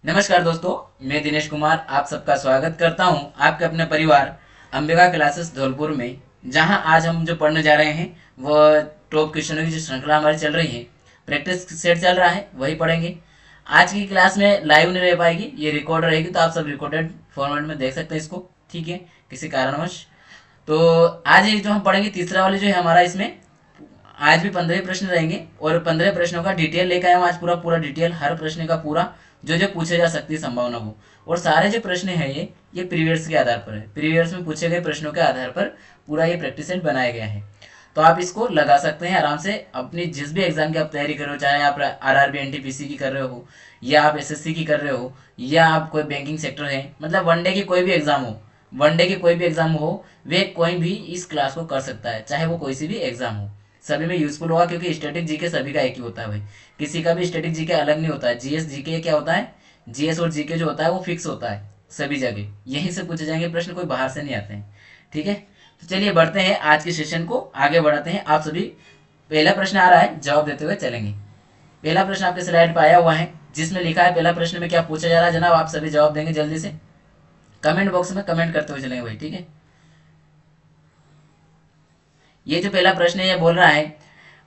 नमस्कार दोस्तों, मैं दिनेश कुमार आप सबका स्वागत करता हूं आपके अपने परिवार अंबिका क्लासेस धौलपुर में। जहां आज हम जो पढ़ने जा रहे हैं वह टॉप क्वेश्चनों की जो श्रृंखला हमारी चल रही है, प्रैक्टिस सेट चल रहा है, वही पढ़ेंगे। आज की क्लास में लाइव नहीं रह पाएगी, ये रिकॉर्ड रहेगी, तो आप सब रिकॉर्डेड फॉर्मेट में देख सकते हैं इसको, ठीक है, किसी कारणवश। तो आज ये जो हम पढ़ेंगे तीसरा वाले जो है हमारा, इसमें आज भी 15 प्रश्न रहेंगे और 15 प्रश्नों का डिटेल लेकर आए हूँ आज, पूरा पूरा डिटेल हर प्रश्न का पूरा, जो जो पूछे जा सकती है संभावना वो। और सारे जो प्रश्न है ये प्रीवियस के आधार पर है, प्रीवियस में पूछे गए प्रश्नों के आधार पर पूरा ये प्रैक्टिस सेट बनाया गया है। तो आप इसको लगा सकते हैं आराम से अपनी जिस भी एग्जाम की आप तैयारी कर रहे हो, चाहे आप आरआरबी एनटीपीसी की कर रहे हो, या आप एसएससी की कर रहे हो, या आप कोई बैंकिंग सेक्टर है, मतलब वनडे की कोई भी एग्जाम हो, वनडे की कोई भी एग्जाम हो, वे कोई भी इस क्लास को कर सकता है, चाहे वो कोई सी भी एग्जाम हो, सभी में यूजफुल होगा। क्योंकि स्टैटिक जीके सभी का एक ही होता है भाई, किसी का भी स्टैटिक जीके अलग नहीं होता है। जीएस जीके क्या होता है, जीएस और जीके जो होता है वो फिक्स होता है सभी जगह, यहीं से पूछे जाएंगे प्रश्न, कोई बाहर से नहीं आते हैं, ठीक है। तो चलिए बढ़ते हैं आज के सेशन को, आगे बढ़ाते हैं। आप सभी पहला प्रश्न आ रहा है, जवाब देते हुए चलेंगे। पहला प्रश्न आपके स्लाइड पर आया हुआ है, जिसमें लिखा है पहला प्रश्न में क्या पूछा जा रहा है जनाब, आप सभी जवाब देंगे जल्दी से, कमेंट बॉक्स में कमेंट करते हुए चलेंगे भाई, ठीक है। ये जो पहला प्रश्न है ये बोल रहा है,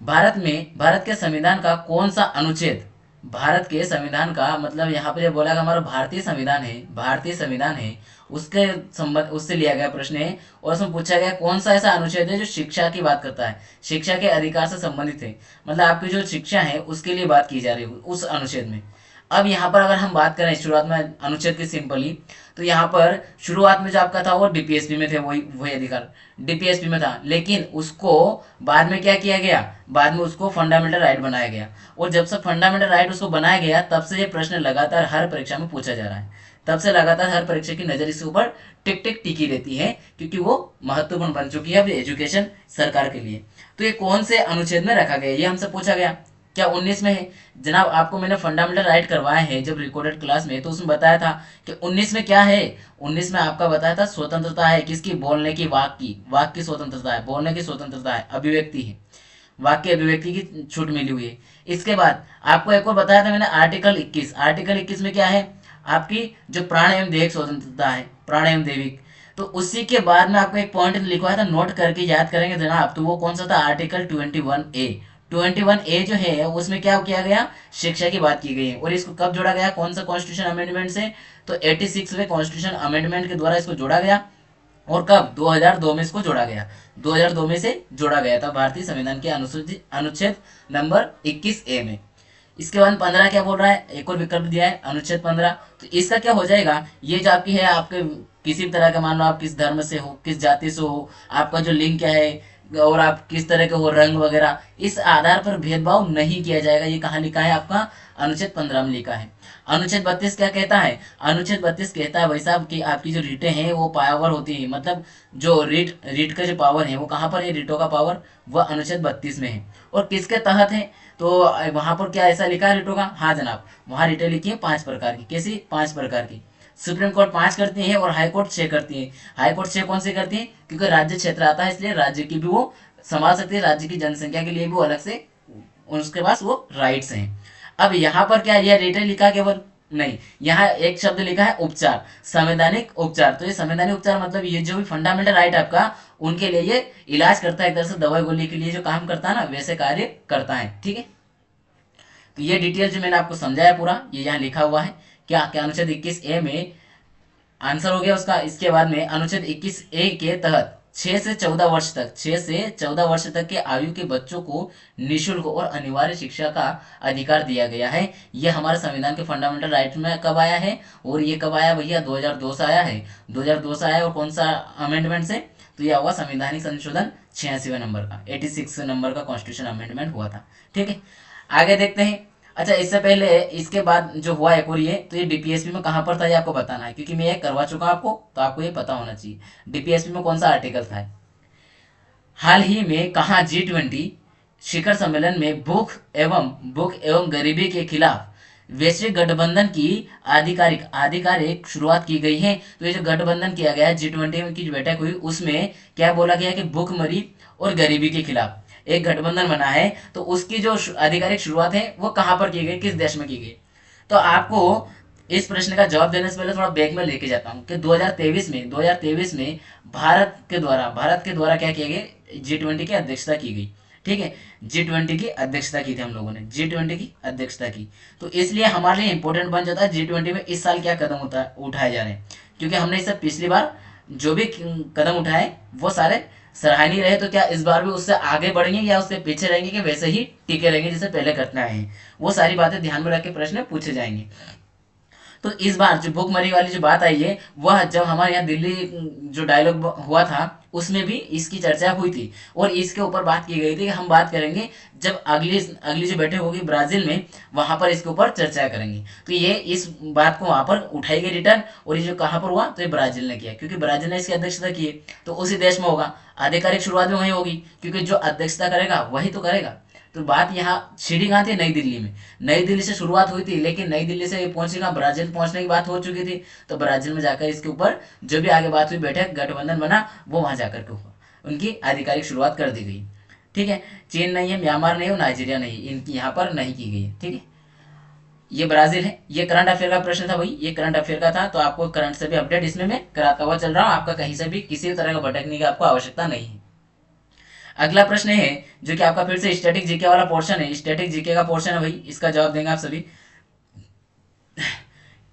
भारत के संविधान का कौन सा अनुच्छेद, भारत के संविधान का मतलब यहाँ पे बोला कि हमारा भारतीय संविधान है, भारतीय संविधान है, उसके संबंध उससे लिया गया प्रश्न है। और उसमें पूछा गया कौन सा ऐसा अनुच्छेद है जो शिक्षा की बात करता है, शिक्षा के अधिकार से संबंधित है, मतलब आपकी जो शिक्षा है उसके लिए बात की जा रही है उस अनुच्छेद में। अब यहाँ पर अगर हम बात करें शुरुआत में अनुच्छेद की सिंपली, तो यहाँ पर शुरुआत में जो आपका था वो डीपीएसपी में थे, वही वही अधिकार डीपीएसपी में था, लेकिन उसको बाद में क्या किया गया, बाद में उसको फंडामेंटल राइट बनाया गया। और जब से फंडामेंटल राइट उसको बनाया गया तब से ये प्रश्न लगातार हर परीक्षा में पूछा जा रहा है, तब से लगातार हर परीक्षा की नजर इसके ऊपर टिक टिक टिकी रहती है, क्योंकि वो महत्वपूर्ण बन चुकी है अब एजुकेशन सरकार के लिए। तो ये कौन से अनुच्छेद में रखा गया ये हमसे पूछा गया, क्या 19 में है जनाब। आपको मैंने फंडामेंटल राइट करवाया है जब रिकॉर्डेड क्लास में, तो उसमें बताया था कि 19 में क्या है, 19 में आपका बताया था स्वतंत्रता है, किसकी, बोलने की, वाक की स्वतंत्रता है, बोलने की स्वतंत्रता है, अभिव्यक्ति है, वाक्य अभिव्यक्ति की छूट मिली हुई है। इसके बाद आपको एक और बताया था मैंने आर्टिकल 21, आर्टिकल 21 में क्या है, आपकी जो प्राण एवं दैहिक स्वतंत्रता है, प्राण एवं दैविक। तो उसी के बाद में आपको एक पॉइंट लिखवाया था, नोट करके याद करेंगे जनाब, तो वो कौन सा था, आर्टिकल 21A। 21A जो है उसमें क्या किया गया, शिक्षा की बात की गई है। और इसको कब जोड़ा गया, कौन सा कॉन्स्टिट्यूशन अमेंडमेंट से, तो 86वें कॉन्स्टिट्यूशन अमेंडमेंट के द्वारा इसको जोड़ा गया। और कब, 2002 में इसको जोड़ा गया, 2002 में से जोड़ा गया था भारतीय संविधान के अनुच्छेद नंबर 21A में। इसके बाद 15 क्या बोल रहा है, एक और विकल्प दिया है अनुच्छेद 15। तो इसका क्या हो जाएगा, ये जो आपकी है, आपके किसी भी तरह का, मान लो आप किस धर्म से हो, किस जाति से हो, आपका जो लिंग क्या है, और आप किस तरह के हो, रंग वगैरह, इस आधार पर भेदभाव नहीं किया जाएगा। ये कहाँ लिखा है आपका, अनुच्छेद 15 में लिखा है। अनुच्छेद 32 क्या कहता है, अनुच्छेद 32 कहता है भाई साहब कि आपकी जो रीटें हैं वो पावर होती है, मतलब जो रीट का जो पावर है वो कहाँ पर है, रीटों का पावर वह अनुच्छेद 32 में है। और किसके तहत है, तो वहां पर क्या ऐसा लिखा है रीटों का, हाँ जनाब, वहां रीटें लिखी है 5 प्रकार की, कैसी, 5 प्रकार की। सुप्रीम कोर्ट 5 करती है और हाई कोर्ट 6 करती है। हाई कोर्ट 6 कौन सी करती है, क्योंकि राज्य क्षेत्र आता है, इसलिए राज्य की भी वो संभाल सकती है, राज्य की जनसंख्या के लिए भी वो अलग से उसके पास वो राइट्स हैं। अब यहाँ पर क्या यह रिटेन लिखा केवल, नहीं, यहाँ एक शब्द लिखा है उपचार, संवैधानिक उपचार। तो ये संवैधानिक उपचार मतलब ये जो भी फंडामेंटल राइट आपका, उनके लिए ये इलाज करता है, एक तरह से दवाई गोली के लिए जो काम करता है ना, वैसे कार्य करता है, ठीक है। तो ये डिटेल जो मैंने आपको समझाया पूरा, ये यहाँ लिखा हुआ है, क्या क्या अनुच्छेद 21A में आंसर हो गया उसका। इसके बाद में अनुच्छेद 21A के तहत 6 से 14 वर्ष तक, 6 से 14 वर्ष तक के आयु के बच्चों को निःशुल्क और अनिवार्य शिक्षा का अधिकार दिया गया है। यह हमारे संविधान के फंडामेंटल राइट में कब आया है, और ये कब आया भैया, 2002 से आया है, 2002 से आया। और कौन सा अमेंडमेंट से, तो यह हुआ संवैधानिक संशोधन 86वें नंबर का, 86 नंबर का कॉन्स्टिट्यूशन अमेंडमेंट हुआ था, ठीक है। आगे देखते हैं। अच्छा, इससे पहले इसके बाद जो हुआ एक और ये, तो ये डीपीएसपी में कहाँ पर था ये आपको बताना है, क्योंकि मैं ये करवा चुका आपको, तो आपको ये पता होना चाहिए डीपीएसपी में कौन सा आर्टिकल था। हाल ही में कहा G20 शिखर सम्मेलन में भूख एवं गरीबी के खिलाफ वैश्विक गठबंधन की आधिकारिक आधिकारिक शुरुआत की गई है। तो ये जो गठबंधन किया गया G20 की जो बैठक हुई, उसमें क्या बोला गया कि भूखमरी और गरीबी के खिलाफ एक गठबंधन बना है। तो उसकी जो आधिकारिक शुरुआत है वो कहाँ पर की गई, किस देश में की गई, तो आपको इस प्रश्न का जवाब देने से पहले थोड़ा बैक में लेके जाता हूँ कि 2023 में भारत के द्वारा क्या किया गया, G20 की अध्यक्षता की गई। ठीक है, G20 की अध्यक्षता की थी हम लोगों ने, G20 की अध्यक्षता की। तो इसलिए हमारे लिए इंपॉर्टेंट बन जाता है G20 में इस साल क्या कदम उठाए जा रहे हैं, क्योंकि हमने इससे पिछली बार जो भी कदम उठाए वो सारे सराहनीय रहे। तो क्या इस बार भी उससे आगे बढ़ेंगे या उससे पीछे रहेंगे कि वैसे ही टिके रहेंगे जैसे पहले करते आए हैं, वो सारी बातें ध्यान में रख के प्रश्न पूछे जाएंगे। तो इस बार जो भूखमरी वाली जो बात आई है, वह जब हमारे यहाँ दिल्ली जो डायलॉग हुआ था उसमें भी इसकी चर्चा हुई थी, और इसके ऊपर बात की गई थी कि हम बात करेंगे जब अगली अगली जो बैठक होगी ब्राजील में, वहां पर इसके ऊपर चर्चा करेंगे। तो ये इस बात को वहां पर उठाई गई रिटर्न, और ये जो कहाँ पर हुआ, तो ये ब्राजील ने किया, क्योंकि ब्राजील ने इसकी अध्यक्षता की है तो उसी देश में होगा, आधिकारिक शुरुआत भी वहीं होगी, क्योंकि जो अध्यक्षता करेगा वही तो करेगा। तो बात यहाँ छिड़ी कहाँ थी, नई दिल्ली में। नई दिल्ली से शुरुआत हुई थी, लेकिन नई दिल्ली से पहुंची कहाँ, ब्राजील पहुंचने की बात हो चुकी थी। तो ब्राजील में जाकर इसके ऊपर जो भी आगे बात हुई, बैठक गठबंधन बना, वो वहां जाकर के हुआ, उनकी आधिकारिक शुरुआत कर दी गई। ठीक है, चीन नहीं है, म्यांमार नहीं है, नाइजीरिया नहीं है, इनकी यहाँ पर नहीं की गई है। ठीक है, ये ब्राजील है। ये करंट अफेयर का प्रश्न था भाई, ये करंट अफेयर का था, तो आपको करंट से भी अपडेट इसमें मैं कराता हुआ चल रहा हूँ, आपका कहीं से भी किसी तरह का भटकने की आपको आवश्यकता नहीं है। अगला प्रश्न है जो कि आपका फिर से स्टैटिक जीके वाला पोर्शन है, स्टैटिक जीके का पोर्शन है भाई, इसका जवाब देंगे आप सभी।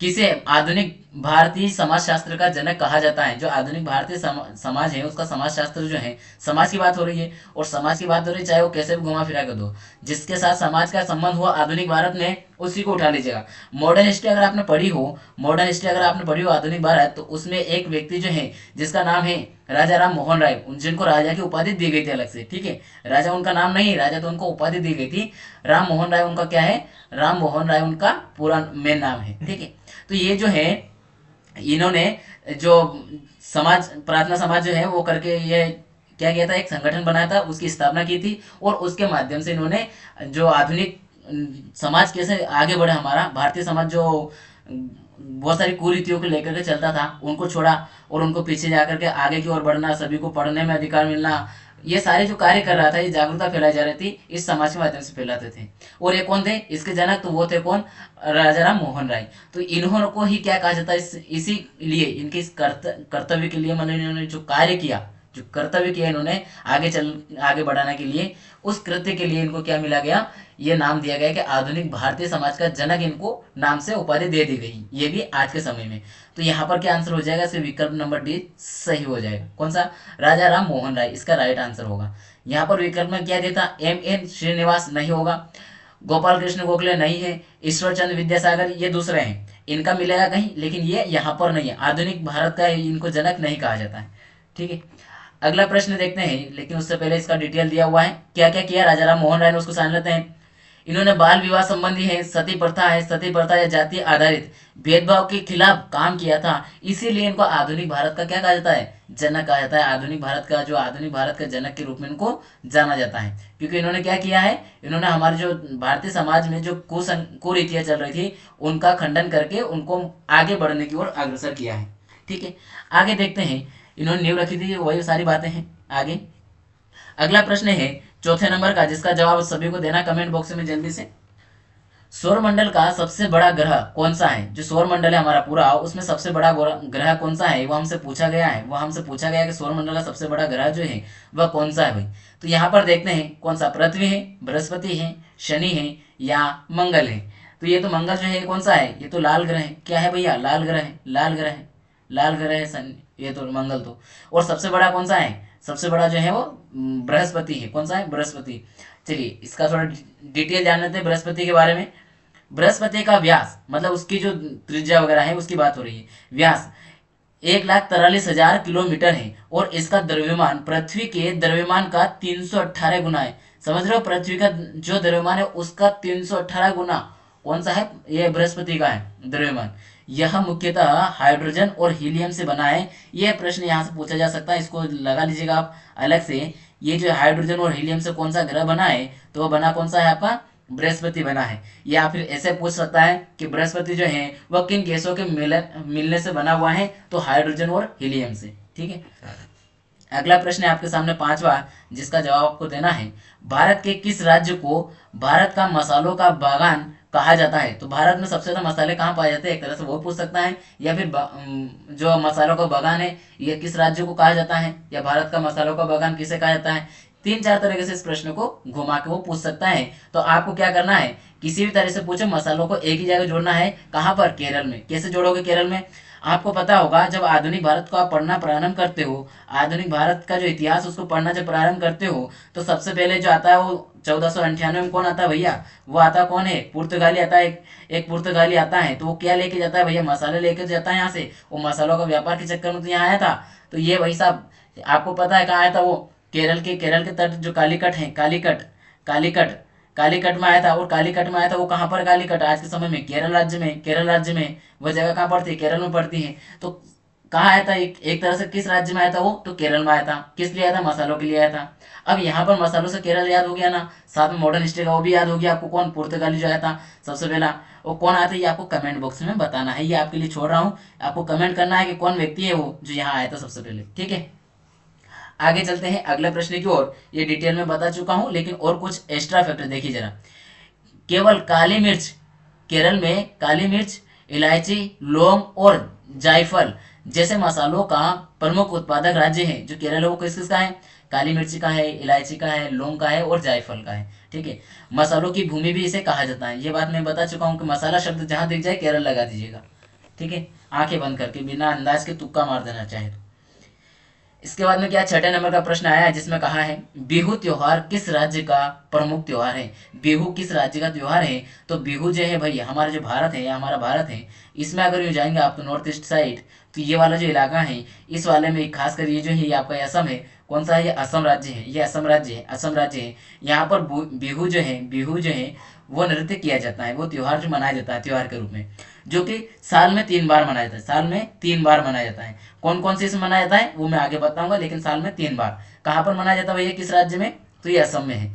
किसे आधुनिक भारतीय समाजशास्त्र का जनक कहा जाता है? जो आधुनिक भारतीय समाज है उसका समाजशास्त्र जो है, समाज की बात हो रही है, और समाज की बात हो रही है चाहे वो कैसे भी घुमा फिरा कर दो, जिसके साथ समाज का संबंध हुआ आधुनिक भारत में, उसी को उठा लीजिएगा। मॉडर्न हिस्ट्री अगर आपने पढ़ी हो, मॉडर्न हिस्ट्री अगर आपने पढ़ी हो आधुनिक भारत, तो उसमें एक व्यक्ति जो है जिसका नाम है राजा राम मोहन राय, जिनको राजा की उपाधि दी गई थी अलग से। ठीक है, राजा उनका नाम नहीं, राजा तो उनको उपाधि दी गई थी। राम मोहन राय उनका क्या है, राम मोहन राय उनका पूरा मेन नाम है। ठीक है, तो ये जो है इन्होंने जो समाज प्रार्थना समाज जो है वो करके ये क्या किया था, एक संगठन बनाया था, उसकी स्थापना की थी, और उसके माध्यम से इन्होंने जो आधुनिक समाज कैसे आगे बढ़े, हमारा भारतीय समाज जो बहुत सारी कुरीतियों को लेकर के चलता था उनको छोड़ा, और उनको पीछे जाकर के आगे की ओर बढ़ना, सभी को पढ़ने में अधिकार मिलना, ये सारे जो कार्य कर रहा था, ये जागरूकता फैलाई जा रही थी, इस समाज के माध्यम से फैलाते थे। और ये कौन थे इसके जनक, तो वो थे कौन, राजा राम मोहन राय। तो इन्होंने को ही क्या कहा जाता है, इसीलिए इनके इस कर्तव्य के लिए, मतलब इन्होंने जो कार्य किया, जो कर्तव्य किया इन्होंने आगे बढ़ाने के लिए, उस कृत्य के लिए इनको क्या मिला गया, ये नाम दिया गया कि आधुनिक भारतीय समाज का जनक, इनको नाम से उपाधि दे दी गई, ये भी आज के समय में। तो यहाँ पर क्या आंसर हो जाएगा, इसका विकल्प नंबर डी सही हो जाएगा। कौन सा, राजा राम मोहन राय, इसका राइट आंसर होगा। यहाँ पर विकल्प में क्या देता, एम एन श्रीनिवास नहीं होगा, गोपाल कृष्ण गोखले नहीं है, ईश्वर चंद्र विद्यासागर ये दूसरे हैं, इनका मिलेगा कहीं, लेकिन ये यहाँ पर नहीं है, आधुनिक भारत का इनको जनक नहीं कहा जाता है। ठीक है, अगला प्रश्न देखते हैं, लेकिन उससे पहले इसका डिटेल दिया हुआ है, क्या क्या किया राजा राम मोहन राय ने, उसको जान लेते हैं। इन्होंने बाल विवाह संबंधी है, सती प्रथा है, सती प्रथा या जाति आधारित भेदभाव के खिलाफ काम किया था, इसीलिए इनको आधुनिक भारत का क्या कहा जाता है, जनक कहा जाता है। आधुनिक भारत का जो आधुनिक भारत का जनक के रूप में इनको जाना जाता है, क्योंकि इन्होंने क्या किया है, इन्होंने हमारे जो भारतीय समाज में जो कुरीतियां चल रही थी उनका खंडन करके उनको आगे बढ़ने की ओर अग्रसर किया है। ठीक है, आगे देखते हैं, इन्होंने नींव रखी थी, वही सारी बातें हैं आगे। अगला प्रश्न है चौथे नंबर का, जिसका जवाब सभी को देना कमेंट बॉक्स में जल्दी से। सौरमंडल का सबसे बड़ा ग्रह कौन सा है? जो सौरमंडल है हमारा पूरा, उसमें सबसे बड़ा ग्रह कौन सा है, वो हमसे पूछा गया है। वो हमसे पूछा गया है कि सौरमंडल का सबसे बड़ा ग्रह जो है वह कौन सा है भाई। तो यहाँ पर देखते हैं कौन सा, पृथ्वी है, बृहस्पति है, शनि है या मंगल है। तो ये तो मंगल जो है कौन सा है, ये तो लाल ग्रह है। क्या है भैया, लाल ग्रह है, लाल ग्रह है, लाल ग्रह है सन, ये तो मंगल तो। और सबसे बड़ा कौन सा है, सबसे बड़ा जो है वो बृहस्पति है। कौन सा है, बृहस्पति। चलिए इसका थोड़ा डिटेल जान लेते हैं बृहस्पति के बारे में। बृहस्पति का व्यास, मतलब उसकी जो त्रिज्या वगैरह है उसकी बात हो रही है, व्यास 1,43,000 किलोमीटर है, और इसका द्रव्यमान पृथ्वी के द्रव्यमान का 318 गुना है। समझ रहे हो, पृथ्वी का जो द्रव्यमान है उसका 318 गुना कौन सा है, ये बृहस्पति का है द्रव्यमान। यह मुख्यतः हाइड्रोजन और हीलियम से बना है। यह प्रश्न यहाँ से पूछा जा सकता है, इसको लगा लीजिएगा आप अलग से। ये जो हाइड्रोजन और हीलियम से कौन सा ग्रह बना है, तो वो बना कौन सा है आपका, बृहस्पति बना है। या फिर ऐसे पूछ सकता है कि बृहस्पति जो है वह किन गैसों के मिलने से बना हुआ है, तो हाइड्रोजन और हीलियम से। ठीक है, अगला प्रश्न है आपके सामने पांचवा, जिसका जवाब आपको देना है। भारत के किस राज्य को भारत का मसालों का बागान कहा जाता है। तो भारत में सबसे ज्यादा मसाले कहाँ पाए जाते हैं, एक तरह से वो पूछ सकता है। या फिर जो मसालों का बागान है ये किस राज्य को कहा जाता है, या भारत का मसालों का बागान किसे कहा जाता है। तीन चार तरीके से इस प्रश्न को घुमा के वो पूछ सकता है। तो आपको क्या करना है, किसी भी तरह से पूछे मसालों को एक ही जगह जोड़ना है। कहाँ पर, केरल में। कैसे जोड़ोगे केरल में, आपको पता होगा जब आधुनिक भारत को आप पढ़ना प्रारंभ करते हो, आधुनिक भारत का जो इतिहास उसको पढ़ना जब प्रारंभ करते हो, तो सबसे पहले जो आता है वो 1498 में कौन आता है भैया, वो आता कौन है, पुर्तगाली आता है। एक पुर्तगाली आता है, तो वो क्या लेके जाता है भैया, मसाले लेके जाता है यहाँ से। वो मसालों का व्यापार के चक्कर में तो यहाँ आया था। तो ये भाई साहब आपको पता है कहाँ आया था वो, केरल के तट जो कालीकट है, कालीकट कालीकट में आया था। और कालीकट में आया था वो कहाँ पर, कालीकट आज के समय में केरल राज्य में वह जगह कहाँ पड़ती है, केरल में पड़ती है। तो कहाँ आया था, एक तरह से किस राज्य में आया था वो, तो केरल में आया था। किस लिए आया था, मसालों के लिए आया था। अब यहाँ पर मसालों से केरल याद हो गया ना, साथ में मॉडर्न हिस्ट्री का वो भी याद हो गया आपको, कौन, पुर्तगाली जो आया था सबसे पहला। वो कौन आया था ये आपको कमेंट बॉक्स में बताना है, ये आपके लिए छोड़ रहा हूँ। आपको कमेंट करना है कि कौन व्यक्ति है वो जो यहाँ आया था सबसे पहले, ठीक है। आगे चलते हैं अगले प्रश्न की ओर। ये डिटेल में बता चुका हूं, लेकिन और कुछ एक्स्ट्रा फैक्टर देखिए जरा। केवल काली मिर्च, केरल में काली मिर्च, इलायची, लौंग और जायफल जैसे मसालों का प्रमुख उत्पादक राज्य है। जो केरल है वो किस किस का है, काली मिर्ची का है, इलायची का है, लौंग का है और जायफल का है, ठीक है। मसालों की भूमि भी इसे कहा जाता है। ये बात मैं बता चुका हूँ कि मसाला शब्द जहां दिख जाए केरल लगा दीजिएगा, ठीक है। आंखें बंद करके बिना अंदाज के तुक्का मार देना चाहे तो। इसके बाद में क्या, छठे नंबर का प्रश्न आया है जिसमें कहा है बिहू त्योहार किस राज्य का प्रमुख त्योहार है। बिहू किस राज्य का त्योहार है, तो बिहू जो है भाई हमारा जो भारत है, हमारा भारत है, इसमें अगर यूँ जाएंगे आप तो नॉर्थ ईस्ट साइड, तो ये वाला जो इलाका है इस वाले में खासकर ये जो है ये आपका असम है। कौन सा है, ये असम राज्य है, ये असम राज्य है, असम राज्य है। यहाँ पर बिहू जो है वो नृत्य किया जाता है, वो त्योहार जो मनाया जाता है त्योहार के रूप में, जो कि साल में 3 बार मनाया जाता है, साल में 3 बार मनाया जाता है। कौन कौन से इसमें मनाया जाता है वो मैं आगे बताऊंगा, लेकिन साल में 3 बार। कहाँ पर मनाया जाता है भैया, किस राज्य में, तो ये असम में है।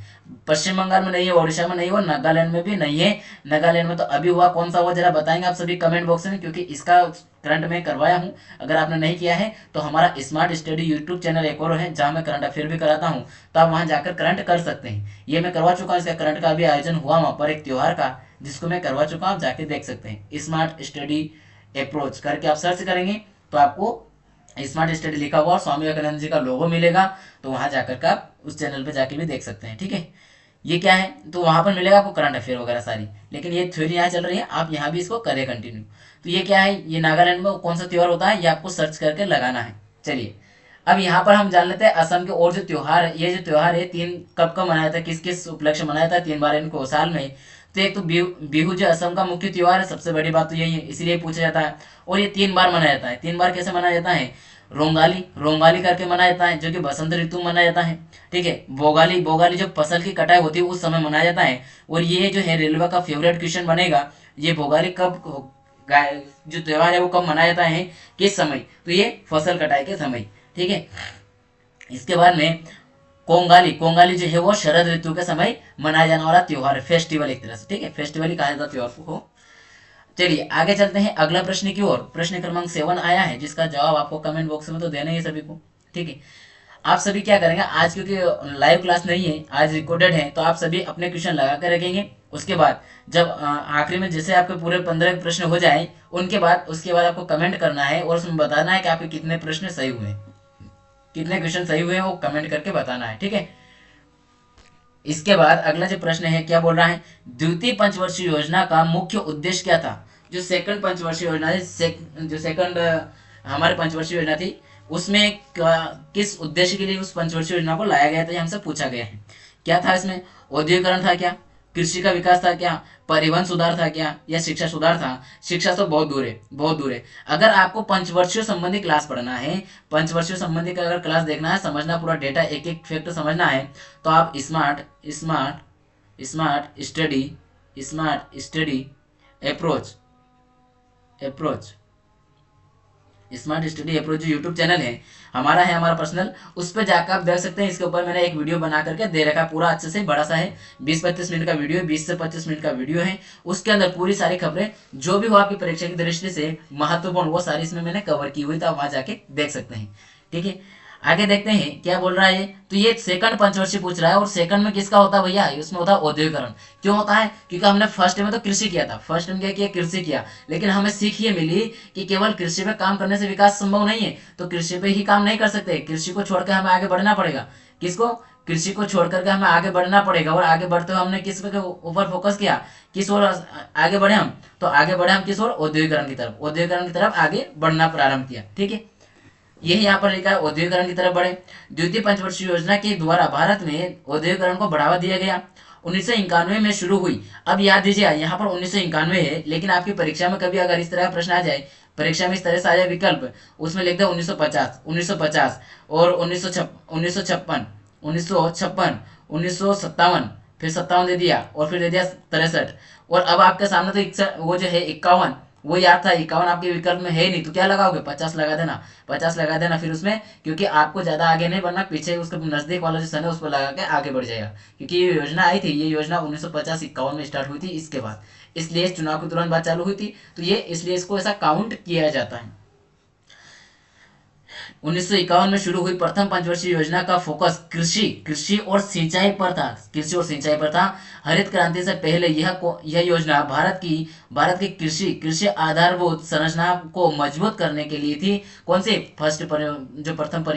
पश्चिम बंगाल में नहीं है, ओडिशा में नहीं है और नागालैंड में भी नहीं है। नागालैंड में तो अभी हुआ, कौन सा हुआ जरा बताएंगे आप सभी कमेंट बॉक्स में, क्योंकि इसका करंट में करवाया हूँ। अगर आपने नहीं किया है तो हमारा स्मार्ट स्टडी यूट्यूब चैनल एक और है जहाँ मैं करंट अफेयर भी कराता हूँ, तो आप वहाँ जाकर करंट कर सकते हैं। ये मैं करवा चुका हूँ, इसका करंट का भी आयोजन हुआ वहाँ पर एक त्योहार का, जिसको मैं करवा चुका हूँ, आप जाके देख सकते हैं। स्मार्ट स्टडी अप्रोच करके आप सर्च करेंगे तो आपको स्मार्ट स्टडी लिखा हुआ और स्वामी विवेकानंद जी का लोगो मिलेगा। तो वहां जाकर के आप उस चैनल पे जाके भी देख सकते हैं, ठीक है। ये क्या है, तो वहां पर मिलेगा आपको करंट अफेयर वगैरह सारी, लेकिन ये थ्योरी यहाँ चल रही है, आप यहाँ भी इसको करें कंटिन्यू। तो ये क्या है, ये नागालैंड में कौन सा त्योहार होता है ये आपको सर्च करके लगाना है। चलिए अब यहाँ पर हम जान लेते हैं असम के और जो त्योहार है। ये जो त्योहार है तीन कब कब मनाया जाता है, किस किस उपलक्ष्य मनाया जाता है, 3 बार इनको साल में। तो एक तो बिहू जो असम का मुख्य त्योहार है, सबसे बड़ी बात तो यही है, इसीलिए पूछा जाता है। और ये 3 बार मनाया जाता है। 3 बार कैसे मनाया जाता है, रोंगाली करके मनाया जाता है जो कि बसंत ऋतु में मनाया जाता है, ठीक है। बोगाली जब फसल की कटाई होती है उस समय मनाया जाता है। और ये जो है रेलवे का फेवरेट क्वेश्चन बनेगा, ये भोगाली कब जो त्योहार है वो कब मनाया जाता है, किस समय, तो ये फसल कटाई के समय, ठीक है। इसके बाद में कोंगाली जो है वो शरद ऋतु के समय मनाया जाने वाला त्योहार है, फेस्टिवल एक तरह से, ठीक है। फेस्टिवल ही कहा जाता है त्योहार को। चलिए आगे चलते हैं अगला प्रश्न की ओर। प्रश्न क्रमांक 7 आया है जिसका जवाब आपको कमेंट बॉक्स में तो देना ही है सभी को, ठीक है। आप सभी क्या करेंगे आज, क्योंकि लाइव क्लास नहीं है आज, रिकॉर्डेड है, तो आप सभी अपने क्वेश्चन लगा कर रखेंगे। उसके बाद जब आखिरी में जैसे आपके पूरे 15 प्रश्न हो जाए उनके बाद उसके बाद आपको कमेंट करना है और उसमें बताना है कि आपके कितने प्रश्न सही हुए, कितने क्वेश्चन सही हुए वो कमेंट करके बताना है, ठीक है। इसके बाद अगला जो प्रश्न है क्या बोल रहा है, द्वितीय पंचवर्षीय योजना का मुख्य उद्देश्य क्या था। जो सेकंड पंचवर्षीय योजना है, जो सेकंड हमारे पंचवर्षीय योजना थी उसमें किस उद्देश्य के लिए उस पंचवर्षीय योजना को लाया गया था, ये हमसे पूछा गया है। क्या था इसमें, औद्योगिकरण था क्या, कृषि का विकास था क्या, परिवहन सुधार था क्या, या शिक्षा सुधार था। शिक्षा तो बहुत दूर है, बहुत दूर है। अगर आपको पंचवर्षीय संबंधी क्लास पढ़ना है, पंचवर्षीय संबंधी का अगर क्लास देखना है, समझना पूरा डेटा एक एक फैक्ट समझना है, तो आप smart study approach smart study approach जो यूट्यूब चैनल है हमारा पर्सनल, उस पर जाकर आप देख सकते हैं। इसके ऊपर मैंने एक वीडियो बना करके दे रखा है पूरा अच्छे से, बड़ा सा है, 20-25 मिनट का वीडियो है, 20 से 25 मिनट का वीडियो है। उसके अंदर पूरी सारी खबरें जो भी हो आपकी परीक्षा की दृष्टि से महत्वपूर्ण वो सारी इसमें मैंने कवर की हुई, तो आप वहां जाके देख सकते हैं, ठीक है। आगे देखते हैं क्या बोल रहा है ये। तो ये सेकंड पंचवर्षीय पूछ रहा है, और सेकंड में किसका होता है भैया, उसमें होता है औद्योगिकरण। क्यों होता है, क्योंकि हमने फर्स्ट में तो कृषि किया था, फर्स्ट में क्या किया, कृषि किया, लेकिन हमें सीख ये मिली कि केवल कृषि पे काम करने से विकास संभव नहीं है, तो कृषि पे ही काम नहीं कर सकते, कृषि को छोड़कर हमें आगे बढ़ना पड़ेगा। किसको, कृषि को छोड़ करके हमें आगे बढ़ना पड़ेगा। और आगे बढ़ते हुए हमने किस पे ऊपर फोकस किया, किस ओर आगे बढ़े हम, तो आगे बढ़े हम किस ओर, औद्योगिकरण की तरफ, औद्योगिकरण की तरफ आगे बढ़ना प्रारंभ किया। ठीक है, यही यहाँ पर लिखा है, औद्योगिकरण की तरफ बढ़े। द्वितीय पंचवर्षीय योजना के द्वारा भारत में औद्योगिकरण को बढ़ावा दिया गया, 1991 में शुरू हुई। अब याद दीजिए यहाँ पर 1991 है, लेकिन आपकी परीक्षा में कभी अगर इस तरह का प्रश्न आ जाए, परीक्षा में इस तरह से आ जाए विकल्प, उसमें लिख दे 1950, 1950 और 1956, 1957, फिर 57 दे दिया, और फिर दे दिया 63, और अब आपके सामने तो वो जो है 51, वो याद था, 51 आपके विकल्प में है नहीं, तो क्या लगाओगे, 50 लगा देना, 50 लगा देना फिर उसमें, क्योंकि आपको ज्यादा आगे नहीं बढ़ना, पीछे उसके नजदीक वाला जो सन है उस पर लगा के आगे बढ़ जाएगा, क्योंकि ये योजना आई थी, ये योजना 1950-51 में स्टार्ट हुई थी, इसके बाद, इसलिए इस चुनाव के तुरंत बाद चालू हुई थी, तो ये इसलिए इसको ऐसा काउंट किया जाता है। 1951 में शुरू हुई प्रथम पंचवर्षीय योजना का फोकस कृषि कृषि और सिंचाई पर था, कृषि और सिंचाई पर था। हरित क्रांति से पहले यह योजना भारत की कृषि कृषि आधारभूत संरचना को मजबूत करने के लिए थी। कौन सी, जो प्रथम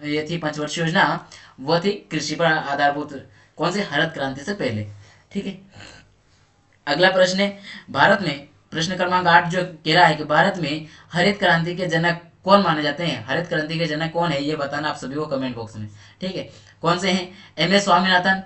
ये थी पंचवर्षीय योजना, वह थी कृषि पर आधारभूत, कौन सी, हरित क्रांति से पहले। ठीक है, अगला प्रश्न है, भारत में, प्रश्न क्रमांक 8 जो कह रहा है कि भारत में हरित क्रांति के जनक कौन माने जाते हैं, हरित क्रांति के जनक कौन है, ये बताना आप सभी को कमेंट बॉक्स में। ठीक है, कौन से हैं, M S Swaminathan,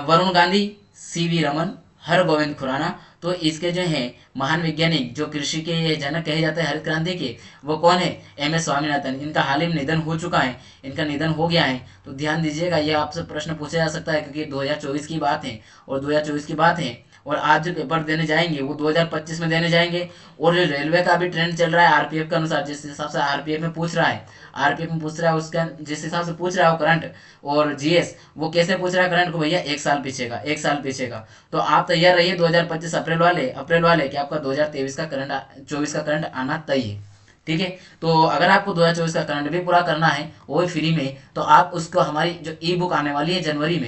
Varun Gandhi, C V Raman, Hargovind Khurana. तो इसके जो हैं महान वैज्ञानिक जो कृषि के जनक कहे जाते हैं हरित क्रांति के, वो कौन है, एम एस स्वामीनाथन। इनका हाल ही में निधन हो चुका है, इनका निधन हो गया है, तो ध्यान दीजिएगा, ये आपसे प्रश्न पूछा जा सकता है, क्योंकि 2024 की बात है, और 2024 की बात है, और आज जो पेपर देने जाएंगे वो 2025 में देने जाएंगे। और जो रेलवे का भी ट्रेंड चल रहा है आरपीएफ के अनुसार, जिस हिसाब से आरपीएफ में पूछ रहा है, आरपीएफ में पूछ रहा है, उसका जिस हिसाब से पूछ रहा है वो करंट और जीएस, वो कैसे पूछ रहा है करंट को, भैया एक साल पीछे का, एक साल पीछे का। तो आप तैयार रहिए 2025 अप्रैल वाले कि आपका 2023 का करंट, 24 का करंट आना तय है। ठीक है, तो अगर आपको 2024 का करंट भी पूरा करना है वो भी फ्री में, तो आप उसको, हमारी जो ई बुक आने वाली है जनवरी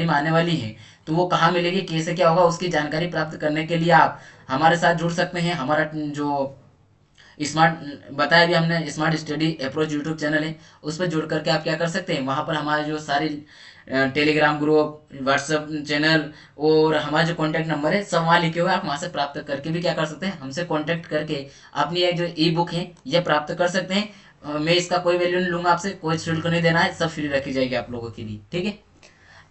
में आने वाली है, तो वो कहाँ मिलेगी, कैसे क्या होगा, उसकी जानकारी प्राप्त करने के लिए आप हमारे साथ जुड़ सकते हैं। हमारा जो स्मार्ट बताया भी हमने, smart study approach YouTube channel है, उस पर जुड़ करके आप क्या कर सकते हैं, वहाँ पर हमारे जो सारी टेलीग्राम ग्रुप, व्हाट्सएप चैनल और हमारा जो कॉन्टैक्ट नंबर है सब वहाँ लिखे हुए, आप वहाँ से प्राप्त करके भी क्या कर सकते हैं, हमसे कॉन्टैक्ट करके अपनी एक जो ई बुक है ये प्राप्त कर सकते हैं। मैं इसका कोई वैल्यू नहीं लूंगा आपसे, कोई शुल्क नहीं देना है, सब फ्री रखी जाएगी आप लोगों के लिए। ठीक है,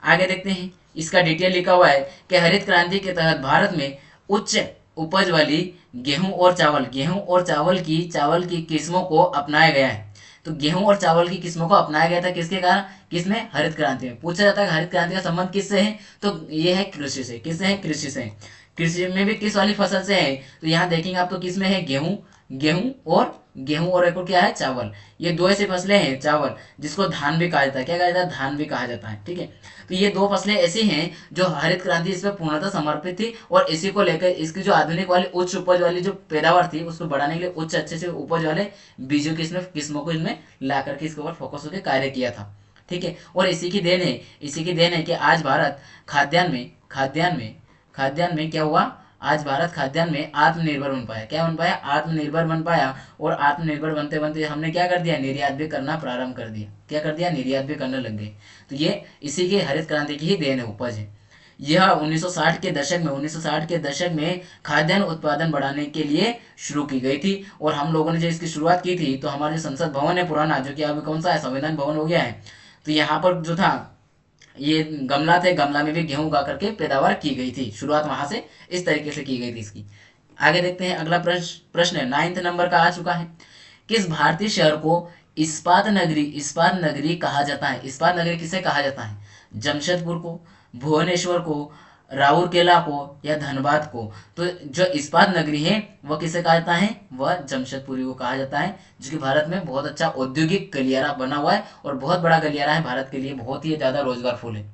आगे देखते हैं, इसका डिटेल लिखा हुआ है कि हरित क्रांति के तहत भारत में उच्च उपज वाली गेहूं और चावल की किस्मों को अपनाया गया है। तो गेहूं और चावल की किस्मों को अपनाया गया था किसके कारण, किसमें, हरित क्रांति में। पूछा जाता है हरित क्रांति का संबंध किससे है, तो ये है कृषि से। किससे है, कृषि से। कृषि में भी किस वाली फसल से है, तो यहाँ देखेंगे आप तो किसमें है, गेहूं गेहूं और एक और क्या है, चावल। ये दो ऐसी फसलें हैं, चावल जिसको धान भी कहा जाता है, क्या कहा जाता है, धान भी कहा जाता है। ठीक है, तो ये दो फसलें ऐसी हैं जो हरित क्रांति इस पर पूर्णतः समर्पित थी, और इसी को लेकर इसकी जो आधुनिक वाली उच्च उपज वाली जो पैदावार थी उसको बढ़ाने के लिए उच्च अच्छे से उपज वाले बीजों की किस्मों को इनमें ला करके इसके ऊपर फोकस होकर कार्य किया था। ठीक है, और इसी की देन है कि आज भारत खाद्यान्न में क्या हुआ, आज भारत खाद्यान्न में आत्मनिर्भर बन पाया। क्या बन पाया, आत्मनिर्भर बन पाया। और आत्मनिर्भर बनते बनते हमने क्या कर दिया, निर्यात भी करना प्रारंभ कर दिया। क्या कर दिया, निर्यात भी करने लग गए। तो ये इसी के हरित क्रांति की ही देन है, उपज है। यह 1960 के दशक में खाद्यान्न उत्पादन बढ़ाने के लिए शुरू की गई थी। और हम लोगों ने जो इसकी शुरुआत की थी, तो हमारे संसद भवन है पुराना, जो कि अभी कौन सा है, संविधान भवन हो गया है। तो यहाँ पर जो था ये गमला थे, गमला में भी गेहूं उगा करके पैदावार की गई थी, शुरुआत वहां से इस तरीके से की गई थी इसकी। आगे देखते हैं, अगला प्रश्न 9th नंबर का आ चुका है। किस भारतीय शहर को इस्पात नगरी कहा जाता है, इस्पात नगरी किसे कहा जाता है, जमशेदपुर को, भुवनेश्वर को, राउरकेला को, या धनबाद को। तो जो इस्पात नगरी है वह किसे कहा जाता है, वह जमशेदपुरी को कहा जाता है, जो कि भारत में बहुत अच्छा औद्योगिक गलियारा बना हुआ है, और बहुत बड़ा गलियारा है, भारत के लिए बहुत ही ज्यादा रोजगार फुल है।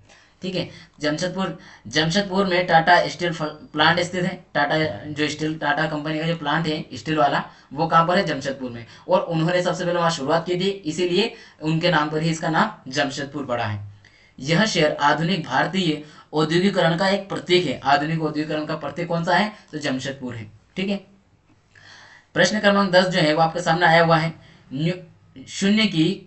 ठीक है। जमशेदपुर जमशेदपुर में टाटा स्टील प्लांट स्थित है। टाटा जो स्टील, टाटा कंपनी का जो प्लांट है स्टील वाला, वो कहाँ पर है? जमशेदपुर में। और उन्होंने सबसे पहले वहाँ शुरुआत की थी, इसीलिए उनके नाम पर ही इसका नाम जमशेदपुर पड़ा है। यह शहर आधुनिक भारतीय औद्योगिकरण का एक प्रतीक है। आधुनिक औद्योगिकरण का प्रतीक कौन सा है? तो जमशेदपुर है। ठीक है। प्रश्न क्रमांक 10 जो है वो आपके सामने आया हुआ है। शून्य की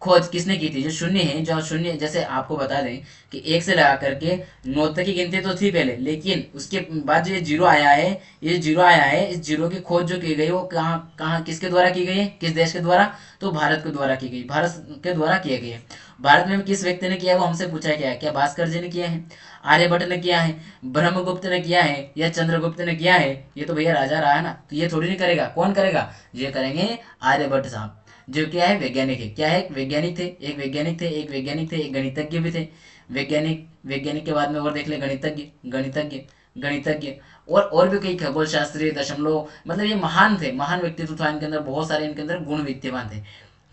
खोज किसने की थी? जो शून्य है, जो शून्य, जैसे आपको बता दें कि 1 से लगा करके 9 तक की गिनती तो थी पहले, लेकिन उसके बाद जो ये जीरो आया है, ये जीरो आया है, इस जीरो की खोज जो की गई वो कहाँ कहाँ किसके द्वारा की गई है? किस देश के द्वारा? तो भारत के द्वारा की गई, भारत के द्वारा किया गया है। भारत में किस व्यक्ति ने किया है वो हमसे पूछा गया है। क्या भास्कर जी ने किया है, आर्यभट्ट ने किया है, ब्रह्मगुप्त ने किया है, या चंद्रगुप्त ने किया है? ये तो भैया राजा रहा है ना, तो ये थोड़ी नहीं करेगा। कौन करेगा? ये करेंगे आर्यभट्ट साहब, जो क्या है? वैज्ञानिक है। क्या है? एक वैज्ञानिक थे, एक वैज्ञानिक थे, एक वैज्ञानिक थे, एक गणितज्ञ भी थे। वैज्ञानिक, वैज्ञानिक के बाद में और देख ले गणितज्ञ, गणितज्ञ, गणितज्ञ, और भी कई खगोल शास्त्री, दशमलव, मतलब ये महान थे, महान व्यक्तित्व था इनके अंदर, बहुत सारे इनके अंदर गुण विद्यमान थे।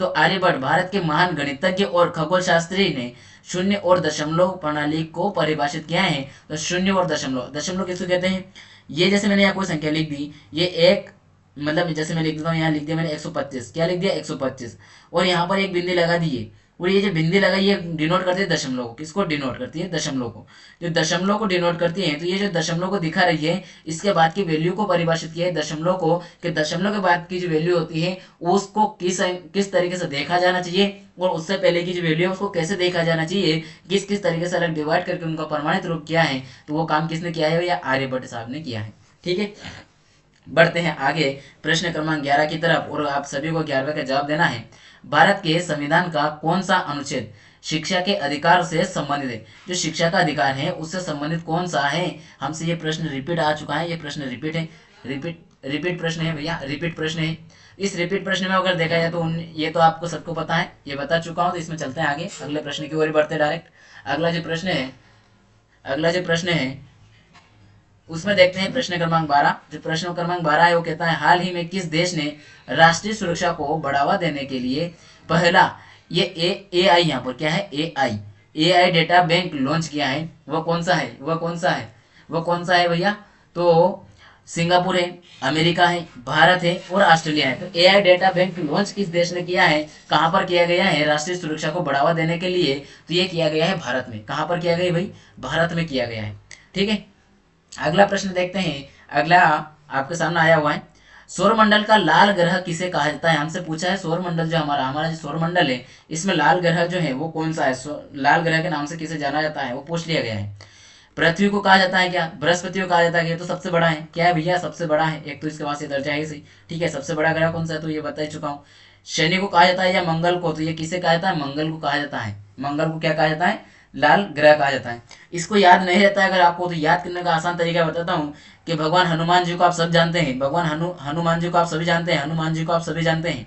तो आर्यभट्ट भारत के महान गणितज्ञ और खगोल शास्त्री ने शून्य और दशमलव प्रणाली को परिभाषित किया है। तो शून्य और दशमलव, दशमलव किसको कहते हैं? ये जैसे मैंने यहाँ कोई संख्या लिख दी, ये एक, मतलब जैसे मैं लिख देता हूँ, यहाँ लिख दिया मैंने 125, क्या लिख दिया? 125, और यहाँ पर एक बिंदी लगा दी है, और ये जो बिंदी लगाई ये डिनोट करती है दशमलव को। किसको डिनोट करती है? दशमलव को। जो दशमलव को डिनोट करती है, तो ये जो दशमलव को दिखा रही है, इसके बाद की वैल्यू को परिभाषित किया है दशमलव को, कि दशमलव के बाद की जो वैल्यू होती है उसको किस किस तरीके से देखा जाना चाहिए, और उससे पहले की जो वैल्यू है उसको कैसे देखा जाना चाहिए, किस किस तरीके से अलग डिवाइड करके उनका प्रमाणित रूप किया है। तो वो काम किसने किया है? या आर्यभट्ट साहब ने किया है। ठीक है। बढ़ते हैं आगे प्रश्न क्रमांक 11 की तरफ, और आप सभी को 11वें का जवाब देना है। भारत के संविधान का कौन सा अनुच्छेद शिक्षा के अधिकार से संबंधित है? जो शिक्षा का अधिकार है उससे संबंधित कौन सा है? हमसे ये प्रश्न रिपीट आ चुका है, ये प्रश्न रिपीट है, रिपीट प्रश्न है भैया, रिपीट प्रश्न है। इस रिपीट प्रश्न में अगर देखा जाए तो ये तो आपको सबको पता है, ये बता चुका हूँ। तो इसमें चलते हैं आगे, अगले प्रश्न की ओर बढ़ते हैं डायरेक्ट। अगला जो प्रश्न है उसमें देखते हैं प्रश्न क्रमांक 12। जो प्रश्न क्रमांक 12 है वो कहता है, हाल ही में किस देश ने राष्ट्रीय सुरक्षा को बढ़ावा देने के लिए पहला, ये ए आई, यहाँ पर क्या है? ए आई डेटा बैंक लॉन्च किया है? वह कौन सा है? वह कौन सा है भैया? तो सिंगापुर है, अमेरिका है, भारत है, और ऑस्ट्रेलिया है। तो ए आई डेटा बैंक लॉन्च किस देश ने किया है? कहाँ पर किया गया है राष्ट्रीय सुरक्षा को बढ़ावा देने के लिए? तो ये किया गया है भारत में। कहाँ पर किया गया भाई? भारत में किया गया है। ठीक है। अगला प्रश्न देखते हैं। अगला आपके सामने आया हुआ है, सौरमंडल का लाल ग्रह किसे कहा जाता है? हमसे पूछा है सौरमंडल, जो हमारा हमारा जो सौरमंडल है इसमें लाल ग्रह जो है वो कौन सा है? लाल ग्रह के नाम से किसे जाना जाता है वो पूछ लिया गया है। पृथ्वी को कहा जाता है क्या? बृहस्पति को कहा जाता है। ये तो सबसे बड़ा है। क्या है भैया? सबसे बड़ा है। एक तो इसके पास ये दर्जा है सही। ठीक है। सबसे बड़ा ग्रह कौन सा है? तो ये बता ही चुका हूँ। शनि को कहा जाता है या मंगल को? तो ये किसे कहा जाता है? मंगल को कहा जाता है। मंगल को क्या कहा जाता है? लाल ग्रह कहा जाता है। इसको याद नहीं रहता है अगर आपको, तो याद करने का आसान तरीका बताता हूँ कि भगवान हनुमान जी को आप सब जानते हैं। भगवान हनुमान जी को आप सभी जानते हैं। हनुमान जी को आप सभी जानते हैं।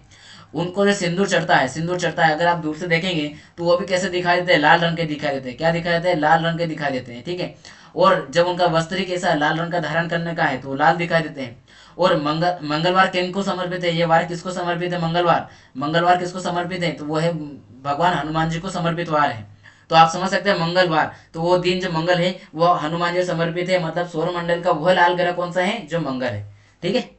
उनको जो सिंदूर चढ़ता है, अगर आप दूर से देखेंगे तो वो भी कैसे दिखाई देते हैं? लाल रंग के दिखाई देते हैं। क्या दिखाई देते हैं? लाल रंग के दिखाई देते हैं। ठीक है। और जब उनका वस्त्र ही कैसा लाल रंग का धारण करने का है तो लाल दिखाई देते हैं। और मंगलवार किनको समर्पित है? ये वार किसको समर्पित है? मंगलवार किसको समर्पित है? तो वो है भगवान हनुमान जी को समर्पित वार है। तो आप समझ सकते हैं मंगलवार, तो वो दिन जो मंगल है वो हनुमान जी समर्पित है। मतलब सौरमंडल का वह लाल ग्रह कौन सा है? जो मंगल है। ठीक है,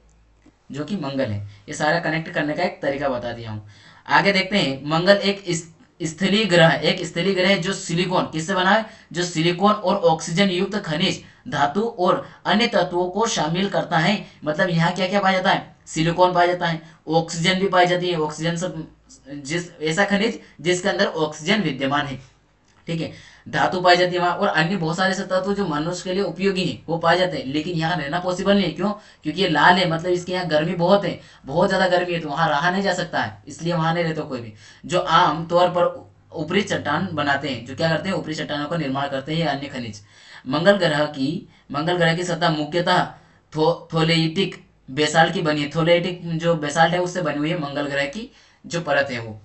जो कि मंगल है। ये सारा कनेक्ट करने का एक तरीका बता दिया हूँ। आगे देखते हैं। मंगल एक स्थलीय ग्रह है। एक स्थलीय ग्रह है जो सिलिकॉन, किससे बना है? जो सिलिकॉन और ऑक्सीजन युक्त खनिज, धातु और अन्य तत्वों को शामिल करता है। मतलब यहाँ क्या क्या पाया जाता है? सिलिकॉन पाया जाता है, ऑक्सीजन भी पाई जाती है। ऑक्सीजन सब जिस ऐसा खनिज जिसके अंदर ऑक्सीजन विद्यमान है। ठीक है। धातु पाई जाती है वहां, और अन्य बहुत सारे ऐसे तत्व जो मनुष्य के लिए उपयोगी है वो पाए जाते हैं। लेकिन यहाँ रहना पॉसिबल नहीं है। क्यों? क्योंकि ये लाल है, मतलब इसके यहाँ गर्मी बहुत है, बहुत ज्यादा गर्मी है, तो वहां रहा नहीं जा सकता है, इसलिए वहां नहीं रहता कोई भी। जो आम तौर पर ऊपरी चट्टान बनाते हैं, जो क्या करते हैं? ऊपरी चट्टानों का निर्माण करते हैं अन्य खनिज। मंगल ग्रह की सतह मुख्यतः थोलेइटिक बेसाल्ट की बनी है। थोलेइटिक जो बेसाल्ट है उससे बनी हुई है मंगल ग्रह की जो परत है वो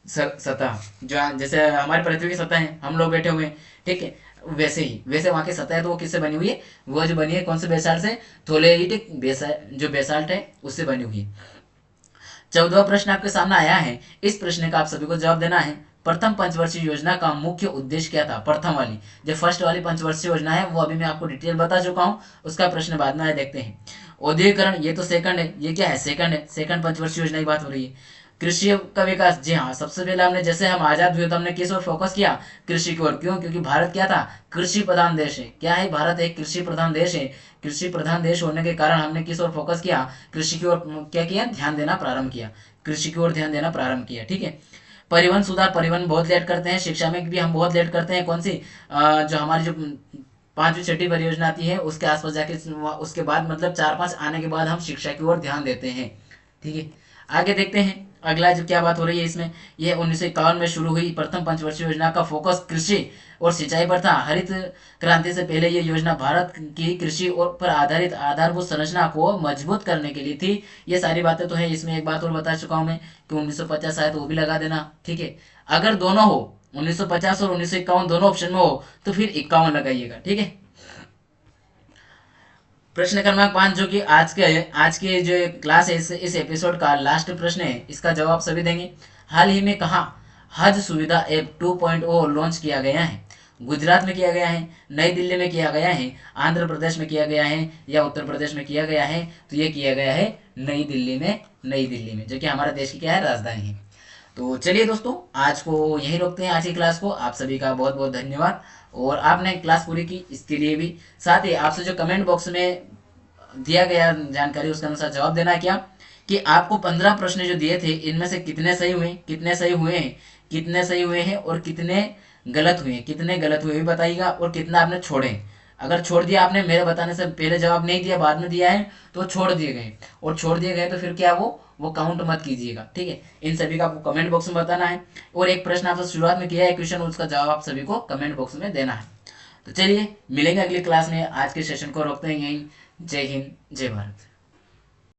सतह, जो जैसे हमारी पृथ्वी की सतह है, हम लोग बैठे हुए हैं, ठीक है, वैसे वहां की सतह है तो वो किससे बनी हुई है? वो जो बनी है कौन से बेसाल्ट से? थोलेइटिक जो बेसाल्ट है उससे बनी हुई है। 14वां प्रश्न आपके सामने आया है। इस प्रश्न का आप सभी को जवाब देना है। प्रथम पंचवर्षीय योजना का मुख्य उद्देश्य क्या था? प्रथम वाली, जो फर्स्ट वाली पंचवर्षीय योजना है वो अभी मैं आपको डिटेल बता चुका हूँ, उसका प्रश्न बाद में आए, देखते हैं। औद्योगिकरण, ये तो सेकंड है, ये क्या है? सेकंड है, सेकंड पंचवर्षीय योजना की बात हो रही है। कृषि का विकास, जी हाँ, सबसे पहले हमने, जैसे हम आजाद हुए तो हमने किस ओर फोकस किया? कृषि की ओर। क्यों? क्योंकि भारत क्या था? कृषि प्रधान देश है। क्या है? भारत एक कृषि प्रधान देश है। कृषि प्रधान देश होने के कारण हमने किस ओर फोकस किया? कृषि की ओर क्या किया? ध्यान देना प्रारंभ किया, कृषि की ओर ध्यान देना प्रारंभ किया, ठीक है। परिवहन सुधार, परिवहन बहुत लेट करते हैं। शिक्षा में भी हम बहुत लेट करते हैं। कौन सी? जो हमारी जो पांचवी छठी परियोजना आती है उसके आसपास जाके, उसके बाद मतलब 4-5 आने के बाद हम शिक्षा की ओर ध्यान देते हैं, ठीक है। आगे देखते हैं अगला जो क्या बात हो रही है इसमें। ये 1951 में शुरू हुई प्रथम पंचवर्षीय योजना का फोकस कृषि और सिंचाई पर था। हरित क्रांति से पहले ये योजना भारत की कृषि और पर आधारित आधारभूत संरचना को मजबूत करने के लिए थी। ये सारी बातें तो है। इसमें एक बात और बता चुका हूं मैं कि 1950 आए तो वो भी लगा देना, ठीक है। अगर दोनों हो, 1950 और 1951 दोनों ऑप्शन में हो तो फिर 51 लगाइएगा, ठीक है। प्रश्न क्रमांक 5, जो कि आज के जो क्लास है, इस एपिसोड का लास्ट प्रश्न है, इसका जवाब सभी देंगे। हाल ही में कहाँ हज सुविधा ऐप 2.0 लॉन्च किया गया है? गुजरात में किया गया है, नई दिल्ली में किया गया है, आंध्र प्रदेश में किया गया है, या उत्तर प्रदेश में किया गया है? तो ये किया गया है नई दिल्ली में, नई दिल्ली में, जो कि हमारे देश की क्या है? राजधानी है। तो चलिए दोस्तों, आज को यहीं रोकते हैं, आज की क्लास को। आप सभी का बहुत बहुत धन्यवाद, और आपने क्लास पूरी की इसके लिए भी। साथ ही आपसे जो कमेंट बॉक्स में दिया गया जानकारी उसके अनुसार जवाब देना है, क्या कि आपको 15 प्रश्न जो दिए थे इनमें से कितने सही हुए, कितने सही हुए हैं, कितने सही हुए हैं, और कितने गलत हुए हैं, कितने गलत हुए भी बताइएगा, और कितना आपने छोड़े। अगर छोड़ दिया आपने, मेरे बताने से पहले जवाब नहीं दिया, बाद में दिया है, तो छोड़ दिए गए, और छोड़ दिए गए तो फिर क्या, वो काउंट मत कीजिएगा, ठीक है। इन सभी का आपको कमेंट बॉक्स में बताना है, और एक प्रश्न आपसे शुरुआत में किया है क्वेश्चन, उसका जवाब आप सभी को कमेंट बॉक्स में देना है। तो चलिए मिलेंगे अगली क्लास में, आज के सेशन को रोकते हैं यहीं। जय हिंद, जय भारत।